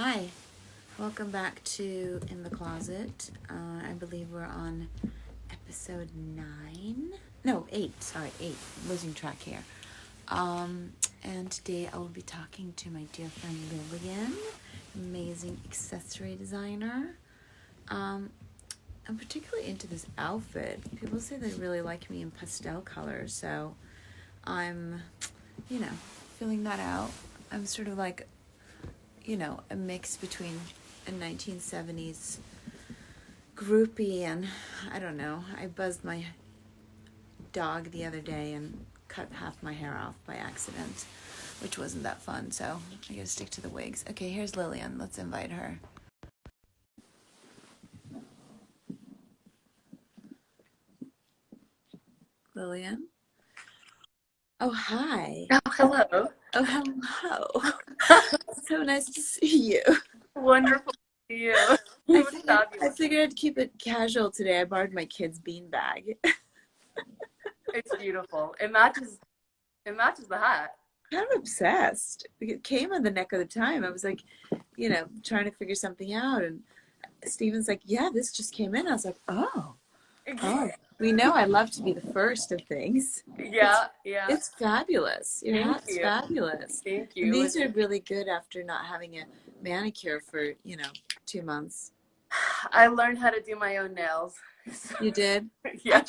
Hi, welcome back to In the Closet. I believe we're on episode 9. No, 8. Sorry, 8. I'm losing track here. And today I will be talking to my dear friend Lillian, amazing accessory designer. I'm particularly into this outfit. People say they really like me in pastel colors, so I'm, filling that out. I'm sort of like a mix between a 1970s groupie and, I don't know, I buzzed my dog the other day and cut half my hair off by accident, which wasn't that fun, so I gotta stick to the wigs. Okay, here's Lillian. Let's invite her. Lillian? Oh, hi. Oh, hello. Oh, hello. So nice to see you. Wonderful to see you. I figured I'd keep it casual today. I borrowed my kid's beanbag. It's beautiful. It matches the hat. Kind of obsessed. It came on the neck of the time. I was like, trying to figure something out. And Steven's like, yeah, this just came in. I was like, oh. We know I love to be the first of things. Yeah. It's fabulous. Your hat's fabulous. Thank you. And these are really good after not having a manicure for, 2 months. I learned how to do my own nails. You did? Yeah.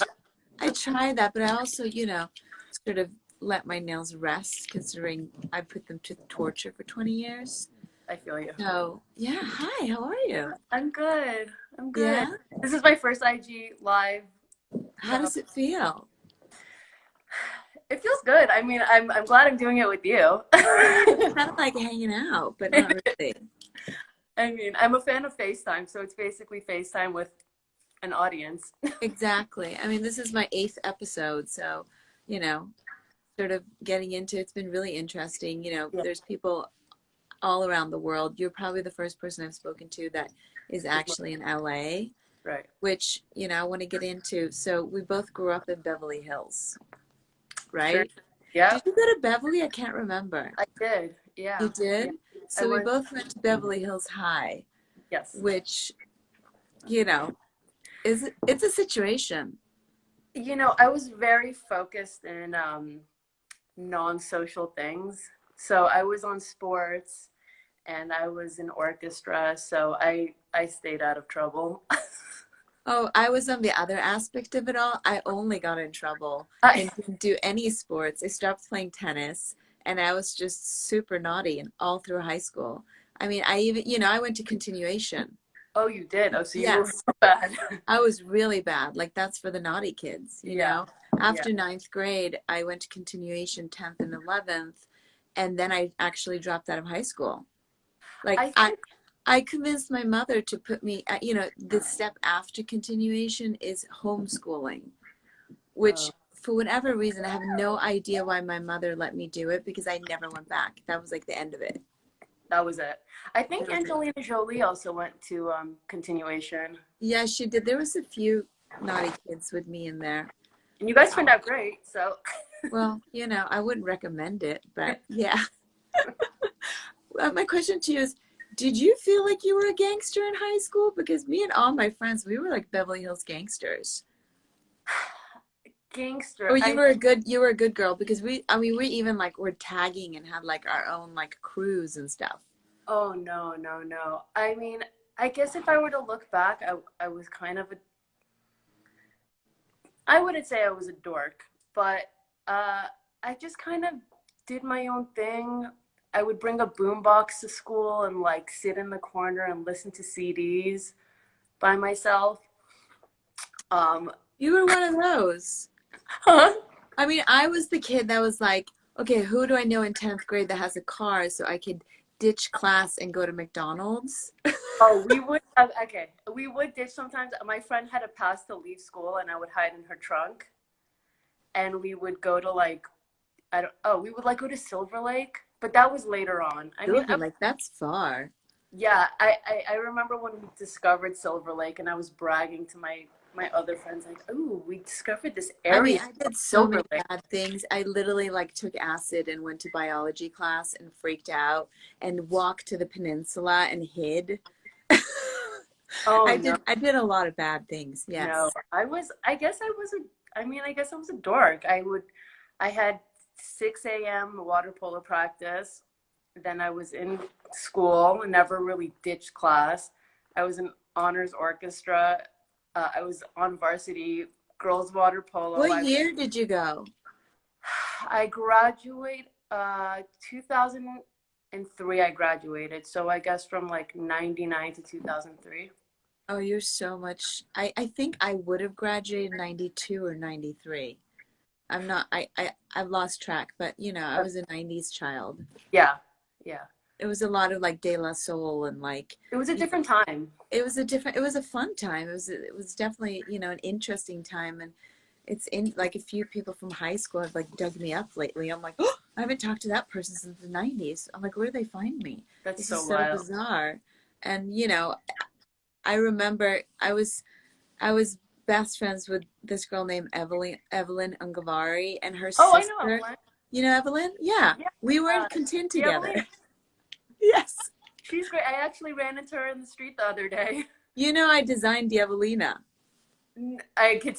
I tried that, but I also, sort of let my nails rest, considering I put them to the torture for 20 years. I feel you. So, yeah. Hi, how are you? I'm good. Yeah? This is my first IG live. How does it feel? It feels good. I mean, I'm glad I'm doing it with you. It's kind of like hanging out, but not really. I mean, I'm a fan of FaceTime, so it's basically FaceTime with an audience. Exactly. I mean, this is my 8th episode, so, sort of getting into it's been really interesting. There's people all around the world. You're probably the first person I've spoken to that is actually in LA. Right. Which, I want to get into. So we both grew up in Beverly Hills, right? Sure. Yeah. Did you go to Beverly? I can't remember. I did. Yeah. You did? Yeah. So we both went to Beverly Hills High. Yes. Which, it's a situation. I was very focused in non-social things. So I was on sports and I was in orchestra, so I stayed out of trouble. Oh, I was on the other aspect of it all. I only got in trouble and didn't do any sports. I stopped playing tennis and I was just super naughty and all through high school. I mean, I even, I went to continuation. Oh, you did? Oh, so you were Yes. so bad. I was really bad. Like, that's for the naughty kids, Yeah. After 9th grade, I went to continuation 10th and 11th, and then I actually dropped out of high school. Like, I convinced my mother to put me at, the step after continuation is homeschooling, which for whatever reason, I have no idea why my mother let me do it because I never went back. That was like the end of it. That was it. I think Angelina Jolie also went to continuation. Yeah, she did. There was a few naughty kids with me in there. And you guys turned out great, so. Well, I wouldn't recommend it, but yeah. My question to you is, did you feel like you were a gangster in high school? Because me and all my friends, we were like Beverly Hills gangsters. Gangster. Or you were a good girl because we even like were tagging and had like our own like crews and stuff. Oh, no. I mean, I guess if I were to look back, I was kind of I wouldn't say I was a dork, but I just kind of did my own thing. I would bring a boombox to school and like sit in the corner and listen to CDs by myself. You were one of those. Huh? I mean, I was the kid that was like, okay, who do I know in 10th grade that has a car so I could ditch class and go to McDonald's? Oh, we would ditch sometimes. My friend had a pass to leave school and I would hide in her trunk. And we would go to we would like go to Silver Lake, but that was later on. Silver Lake, that's far. Yeah, I remember when we discovered Silver Lake and I was bragging to my my other friends like, "Ooh, we discovered this I mean, area I did of so Silver many Lake." bad things. I literally like took acid and went to biology class and freaked out and walked to the peninsula and hid. Oh I no, did a lot of bad things. no. Yes. I guess I was I guess I was a dork. I had 6 a.m. water polo practice. Then I was in school and never really ditched class. I was in honors orchestra. I was on varsity girls water polo. What year did you go? I graduate 2003. I graduated, so I guess from like 99 to 2003. Oh, you're so much. I think I would have graduated 92 or 93. I'm not, I've lost track, but I was a 90s child. Yeah, yeah. It was a lot of like De La Soul and like, It was a you different time. it was a fun time. It was definitely, an interesting time. And it's in like a few people from high school have like dug me up lately. I'm like, oh, I haven't talked to that person since the 90s. I'm like, where do they find me? That's This is so so wild. bizarre. And, I remember I was best friends with this girl named Evelyn Ungavari and her Oh, I know sister. Evelyn. You know Evelyn? Yeah. Yeah, We were in Contin the together. Evelyn. Yes. She's great. I actually ran into her in the street the other day. I designed the Evelina. I could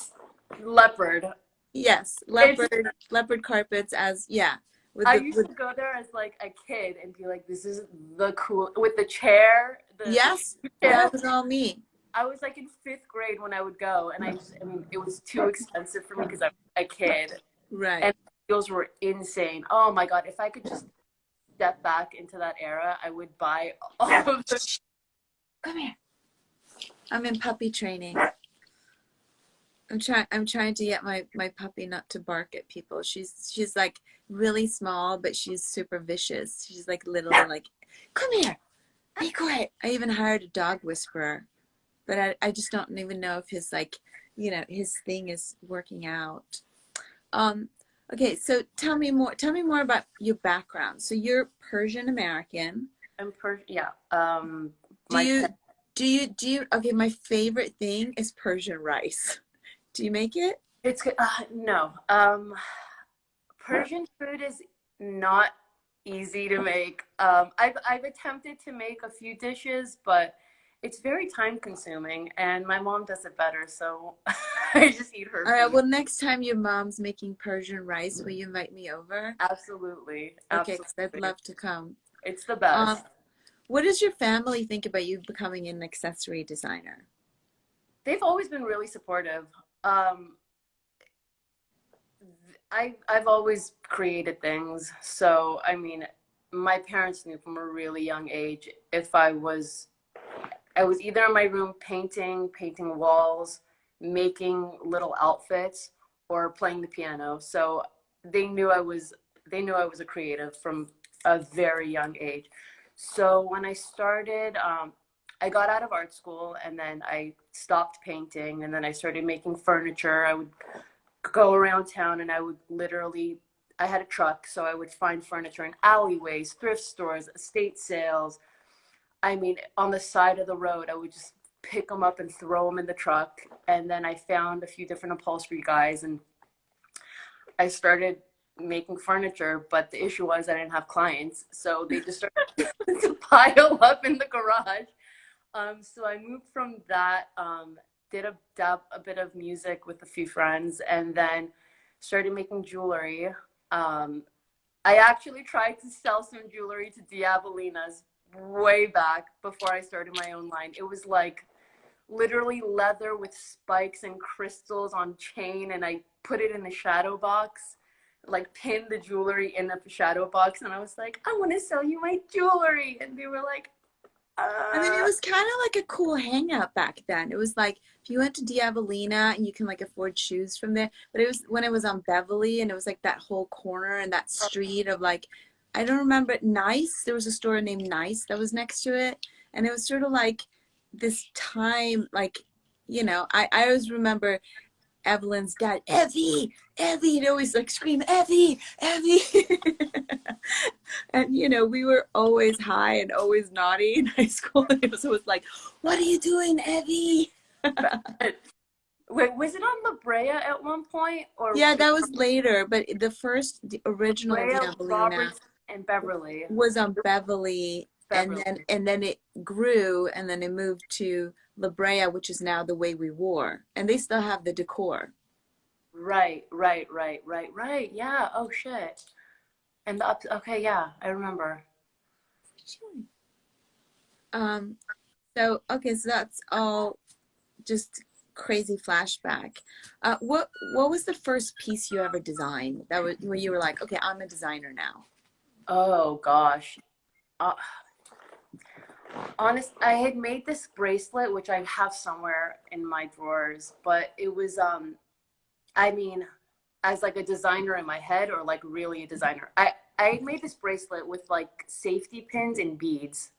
leopard. Yes. It's Leopard carpets as yeah. With I the used with to go there as like a kid and be like, "This is the cool," with the chair, the yes, chair. that was all me. I was like in fifth grade when I would go, and I mean, it was too expensive for me because I'm a kid, Right. and those were insane. Oh my God, if I could just step back into that era, I would buy all of the. Come here. I'm in puppy training. I'm trying to get my puppy not to bark at people. She's like really small, but she's super vicious. She's like literally like, come here, be quiet. I even hired a dog whisperer, but I just don't even know if his like, his thing is working out. Um, okay, so tell me more about your background. So you're Persian American. Yeah. Do My you okay, my favorite thing is Persian rice. Do you make it? it's no. Persian food is not easy to make. I've attempted to make a few dishes, but it's very time consuming, and my mom does it better, so I just eat her All right, food. well, next time your mom's making Persian rice, will you invite me over? Absolutely, Okay, 'cause I'd absolutely. love to come. It's the Um, best. what does your family think about you becoming an accessory designer? They've always been really supportive. Um, I've always created things, so I mean, my parents knew from a really young age if I was either in my room painting walls, making little outfits, or playing the piano. So they knew I was they knew I was a creative from a very young age. So when I started, I got out of art school and then I stopped painting and then I started making furniture. I would go around town and I would literally I had a truck, so I would find furniture in alleyways, thrift stores, estate sales. I mean, on the side of the road, I would just pick them up and throw them in the truck. And then I found a few different upholstery guys and I started making furniture. But the issue was I didn't have clients. So they just started to pile up in the garage. So I moved from that, did a bit of music with a few friends, and then started making jewelry. I actually tried to sell some jewelry to Diabolinas way back before I started my own line. It was like literally leather with spikes and crystals on chain, and I put it in the shadow box, like pinned the jewelry in the shadow box, and I was like, I want to sell you my jewelry, and they were like, I mean, it was kind of like a cool hangout back then. It was like if you went to Diavolina and you can like afford shoes from there, but it was when it was on Beverly and it was like that whole corner and that street of like, I don't remember Nice. There was a store named Nice that was next to it, and it was sort of like this time, like, I always remember Evelyn's dad, Evie, Evie, he'd always like scream, Evie, Evie. And we were always high and always naughty in high school. And it was always like, what are you doing, Evie? Wait, was it on La Brea at one point, or Yeah, that was later, but the original Brea, Diabolina Roberts, and Beverly? was on Beverly, and Beverly. then it grew, and then it moved to La Brea, which is now the Way We Wore, and they still have the decor. Right. Yeah. Oh shit. And the up. Okay. Yeah, I remember. Um, okay, so that's all just crazy flashback. What was the first piece you ever designed that was where you were like, okay, I'm a designer now? Oh gosh. Uh, I had made this bracelet, which I have somewhere in my drawers, but it was I mean, as like a designer in my head, or like really a designer. I made this bracelet with like safety pins and beads,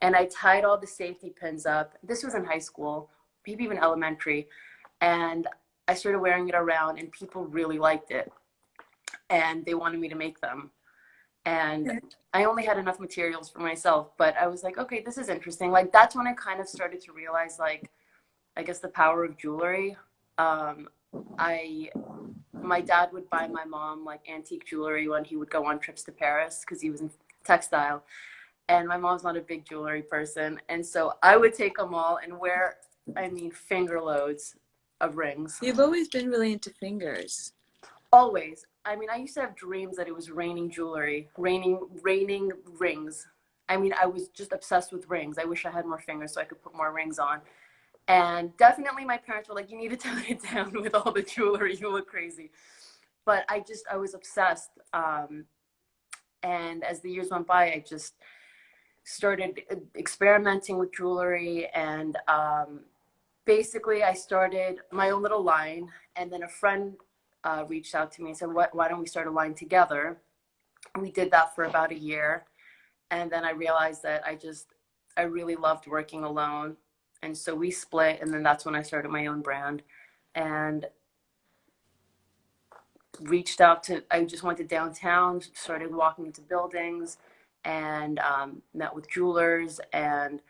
and I tied all the safety pins up. This was in high school, maybe even elementary, and I started wearing it around, and people really liked it, and they wanted me to make them. And I only had enough materials for myself, but I was like, okay, this is interesting. Like that's when I kind of started to realize, like, I guess the power of jewelry. Um, I My dad would buy my mom like antique jewelry when he would go on trips to Paris because he was in textile. And my mom's not a big jewelry person. And so I would take them all and wear, I mean, finger loads of rings. You've always been really into fingers. Always. I mean, I used to have dreams that it was raining jewelry, raining rings. I mean, I was just obsessed with rings. I wish I had more fingers so I could put more rings on. And definitely my parents were like, you need to tone it down with all the jewelry. You look crazy. But I was obsessed. And as the years went by, I just started experimenting with jewelry. And basically, I started my own little line. And then a friend reached out to me and said, why don't we start a line together? We did that for about a year. And then I realized that I really loved working alone. And so we split, and then that's when I started my own brand and I just went to downtown, started walking into buildings, and met with jewelers. And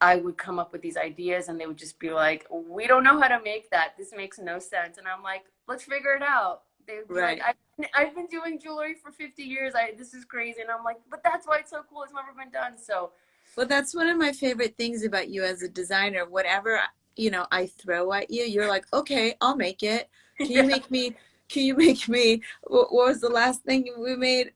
I would come up with these ideas, and they would just be like, we don't know how to make that. This makes no sense. And I'm like, let's figure it out. They would be Right. like, I've been doing jewelry for 50 years. This is crazy. And I'm like, but that's why it's so cool. It's never been done. So Well, that's one of my favorite things about you as a designer. Whatever, I throw at you, you're like, okay, I'll make it. Can you yeah. make me, can you make me, what was the last thing we made?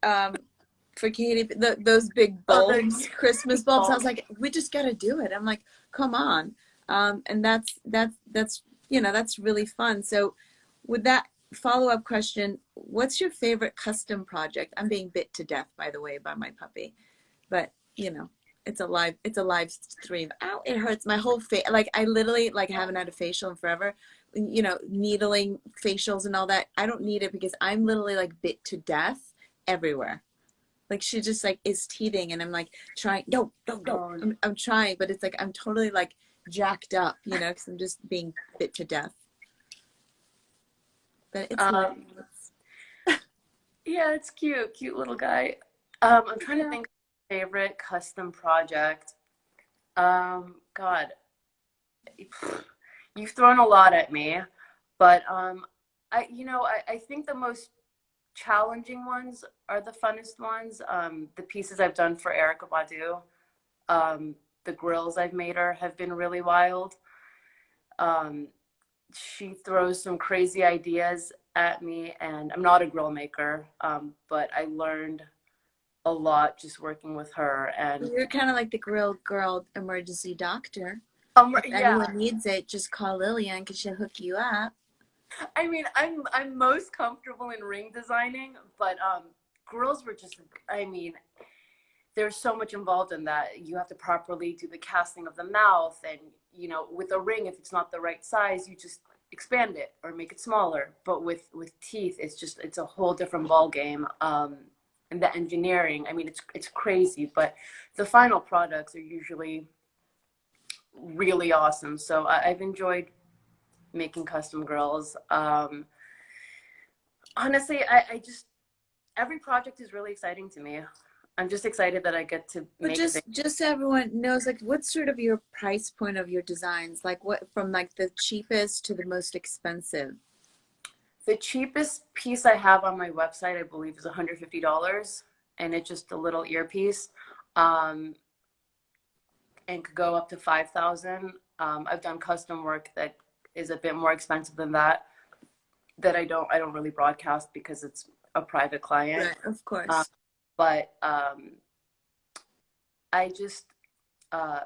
For Katie, those big Oh, bulbs, Christmas bulbs. I was bulbs. like, we just got to do it. I'm like, come on. And that's, that's really fun. So with that follow-up question, what's your favorite custom project? I'm being bit to death, by the way, by my puppy, but it's a live stream. Ow, it hurts my whole face. Like I literally like haven't had a facial in forever. Needling facials and all that. I don't need it because I'm literally like bit to death everywhere. Like she just like is teething and I'm like trying, no, no, no. Oh, I'm trying, but it's like I'm totally like jacked up, because I'm just being bit to death. But it's life. um, yeah, it's cute little guy. I'm trying to Yeah. think of my favorite custom project. God, you've thrown a lot at me, but I think the most challenging ones are the funnest ones. The pieces I've done for Erica Badu, the grills I've made her have been really wild. Um, she throws some crazy ideas at me, and I'm not a grill maker, but I learned a lot just working with her. And You're kind of like the grill girl emergency doctor. If yeah, anyone needs it, just call Lillian because she'll hook you up. I mean, I'm most comfortable in ring designing, but grills were just, I mean, there's so much involved in that. You have to properly do the casting of the mouth, and with a ring, if it's not the right size, you just expand it or make it smaller. But with teeth, it's a whole different ball game. And the engineering, I mean, it's crazy, but the final products are usually really awesome. So I've enjoyed making custom grills. Honestly, I just every project is really exciting to me. I'm just excited that I get to But make things. just so everyone knows, like, what's sort of your price point of your designs? Like, what from like the cheapest to the most expensive? The cheapest piece I have on my website, I believe, is $150, and it's just a little earpiece, um, and could go up to 5,000. I've done custom work that is a bit more expensive than that. That I don't really broadcast because it's a private client. Right, of Um, course. but I just uh,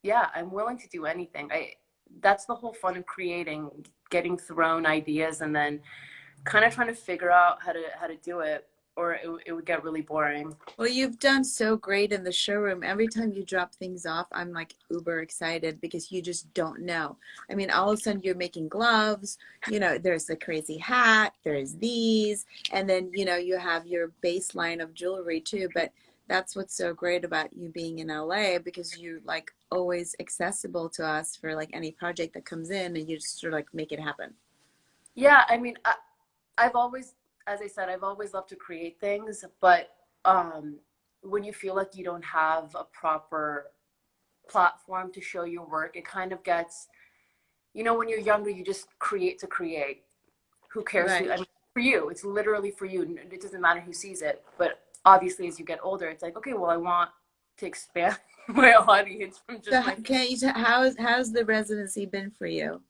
yeah, I'm willing to do anything. I That's the whole fun of creating, getting thrown ideas and then kind of trying to figure out how to do it, or it would get really boring. Well, you've done so great in the showroom. Every time you drop things off, I'm like uber excited because you just don't know. I mean, all of a sudden you're making gloves, there's the crazy hat, there's these, and then, you have your baseline of jewelry too. But that's what's so great about you being in LA because you're like always accessible to us for like any project that comes in and you just sort of like make it happen. Yeah, I mean, I've always, as I said, I've always loved to create things, but when you feel like you don't have a proper platform to show your work, it kind of gets, when you're younger, you just create to create. Who cares who? Right. I mean, for you, it's literally for you. It doesn't matter who sees it. But obviously, as you get older, it's like, okay, well, I want to expand my audience from So just my. can you how's the residency been for you?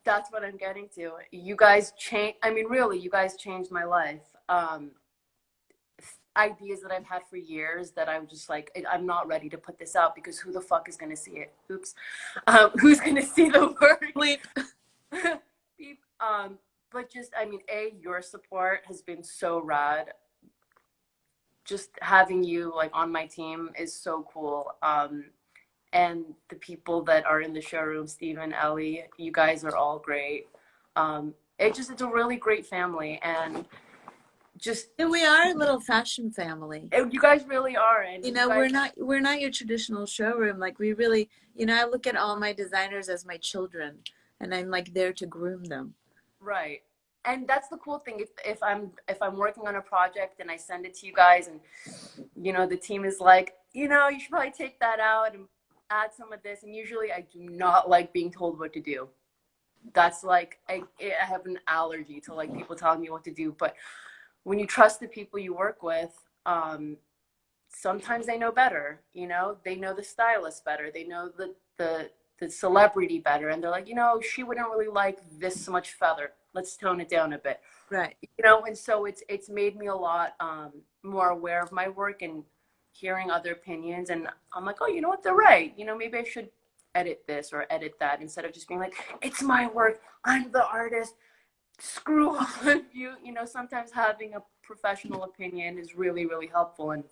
That's what I'm getting to. You guys change. I mean, really, you guys changed my life. Ideas that I've had for years that I'm just like, I'm not ready to put this out because who the fuck is gonna see it? Oops. Who's gonna see the work? Bleep. Beep. But just, I mean, your support has been so rad. Just having you like on my team is so cool. And the people that are in the showroom, Stephen, Ellie, you guys are all great. It's a really great family, and just Yeah, we are a little fashion family. you guys really are, and you guys We're not your traditional showroom. Like we really, I look at all my designers as my children, and I'm like there to groom them. right. And that's the cool thing. If I'm working on a project and I send it to you guys, and the team is like, you should probably take that out and add some of this. And usually, I do not like being told what to do. That's like I have an allergy to like people telling me what to do. But when you trust the people you work with, sometimes they know better. They know the stylist better. They know the celebrity better, and they're like, she wouldn't really like this much feather. Let's tone it down a bit. Right. And so it's made me a lot more aware of my work and hearing other opinions. And I'm like, oh, you know what? They're right. Maybe I should edit this or edit that instead of just being like, it's my work. I'm the artist. Screw all of you. Sometimes having a professional opinion is really, really helpful. And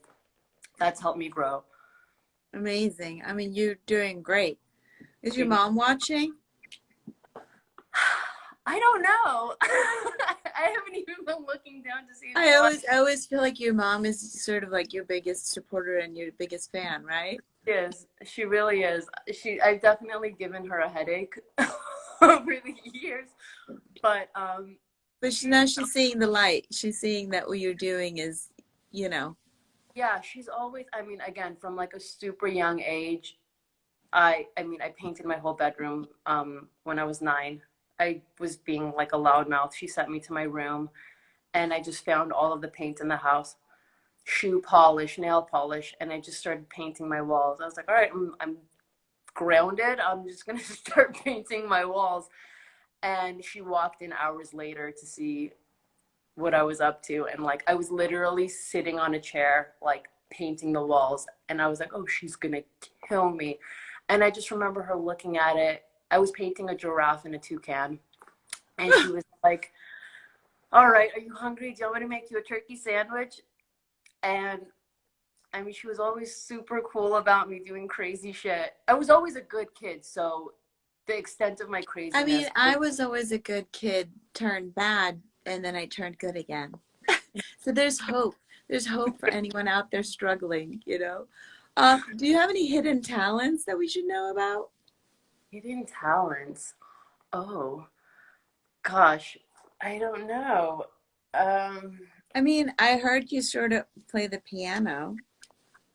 that's helped me grow. Amazing. I mean, you're doing great. Is your mom watching? I don't know. I haven't even been looking down to see if I always feel like your mom is sort of like your biggest supporter and your biggest fan, right? she is. She really is. I've definitely given her a headache over the years, but But now she's seeing the light. She's seeing that what you're doing is, you know. yeah, she's always. I mean, again, from like a super young age, I painted my whole bedroom when I was 9. I was being like a loudmouth. She sent me to my room, and I just found all of the paint in the house, shoe polish, nail polish, and I just started painting my walls. I was like, all right, I'm grounded. I'm just gonna start painting my walls. And she walked in hours later to see what I was up to, and like I was literally sitting on a chair, like painting the walls, and I was like, oh, she's gonna kill me. And I just remember her looking at it. I was painting a giraffe and a toucan, and she was like, all right, are you hungry? Do you want me to make you a turkey sandwich? And I mean, she was always super cool about me doing crazy shit. I was always a good kid, so the extent of my I craziness. mean, I was always a good kid, turned bad, and then I turned good again. So there's hope. There's hope for anyone out there struggling. Do you have any hidden talents that we should know about? Hidden talents. Oh, gosh, I don't know. I mean, I heard you sort of play the piano.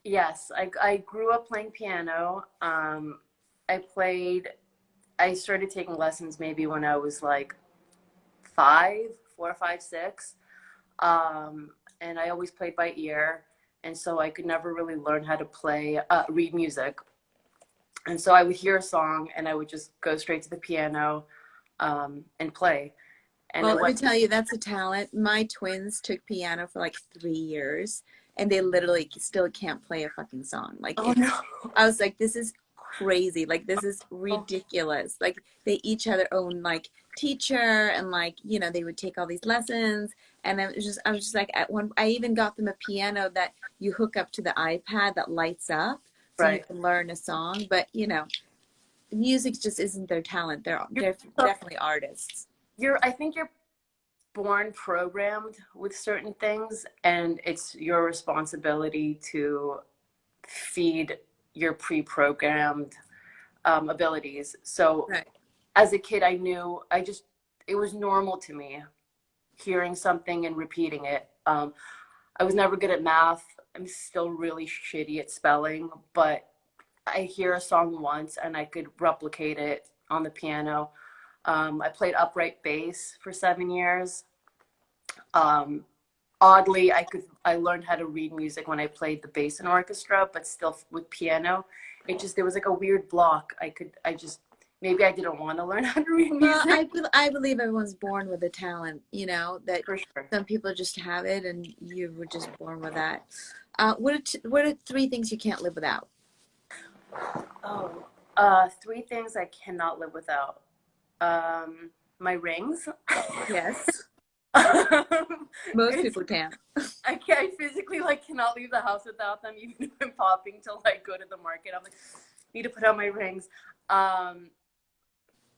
Yes, I grew up playing piano. I played, I started taking lessons maybe when I was like 4 or 5, 6. And I always played by ear. And so I could never really learn how to read music. And so I would hear a song and I would just go straight to the piano and play. And Well, it let me was, tell you, that's a talent. My twins took piano for like 3 years, and they literally still can't play a fucking song. Like oh no. I was like, this is crazy. Like this is ridiculous. Like they each had their own like teacher, and like they would take all these lessons. And I was just like, at one, I even got them a piano that you hook up to the iPad that lights up, so you Right. can learn a song. But music just isn't their talent. You're, They're definitely artists. I think you're born programmed with certain things, and it's your responsibility to feed your pre-programmed abilities. So Right. as a kid, I knew it was normal to me hearing something and repeating it. I was never good at math. I'm still really shitty at spelling, but I hear a song once and I could replicate it on the piano. I played upright bass for 7 years. Um, Oddly, I learned how to read music when I played the bass in orchestra, but still with piano, there was like a weird block. Maybe I didn't want to learn how to read Well, music. I believe everyone's born with a talent, that For sure. some people just have it and you were just born with that. What are three things you can't live without? Oh, three things I cannot live without. My rings. Yes. Most It's people can't. I physically cannot leave the house without them, even if I'm popping to go to the market. I'm like, need to put on my rings.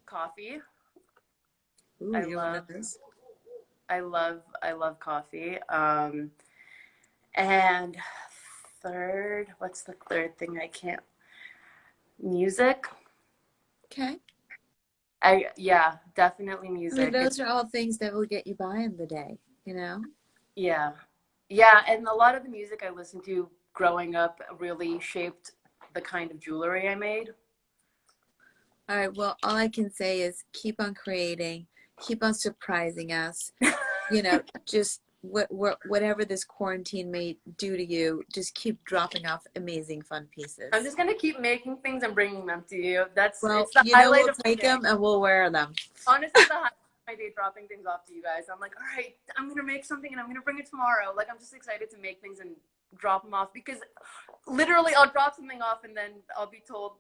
Coffee. Ooh, I you're one love of those. I love coffee. And third, what's the third thing I can't? Music. Okay. Yeah, definitely I mean, music. those are all things that will get you by in the day, Yeah. Yeah, and a lot of the music I listened to growing up really shaped the kind of jewelry I made. All right, well, all I can say is keep on creating, keep on surprising us. Just whatever this quarantine may do to you, just keep dropping off amazing fun I'm pieces. just gonna keep making things and bringing them to you. Well, It's the highlight we'll of my take day. them and we'll wear them. Honestly, the highlight of my day dropping things off to you guys. I'm like, all right, I'm gonna make something and I'm gonna bring it tomorrow. Like I'm just excited to make things and drop them off because literally I'll drop something off and then I'll be told,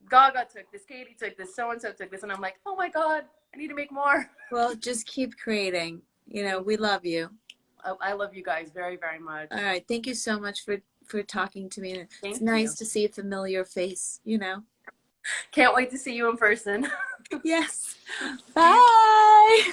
Gaga took this, Katie took this, so and so took this, and I'm like, oh my god, I need to make more. Well, just keep creating. We love you. I love you guys very, very much. All right, thank you so much for talking to me. It's Thank nice you. to see a familiar face. Can't wait to see you in person. Yes. Bye.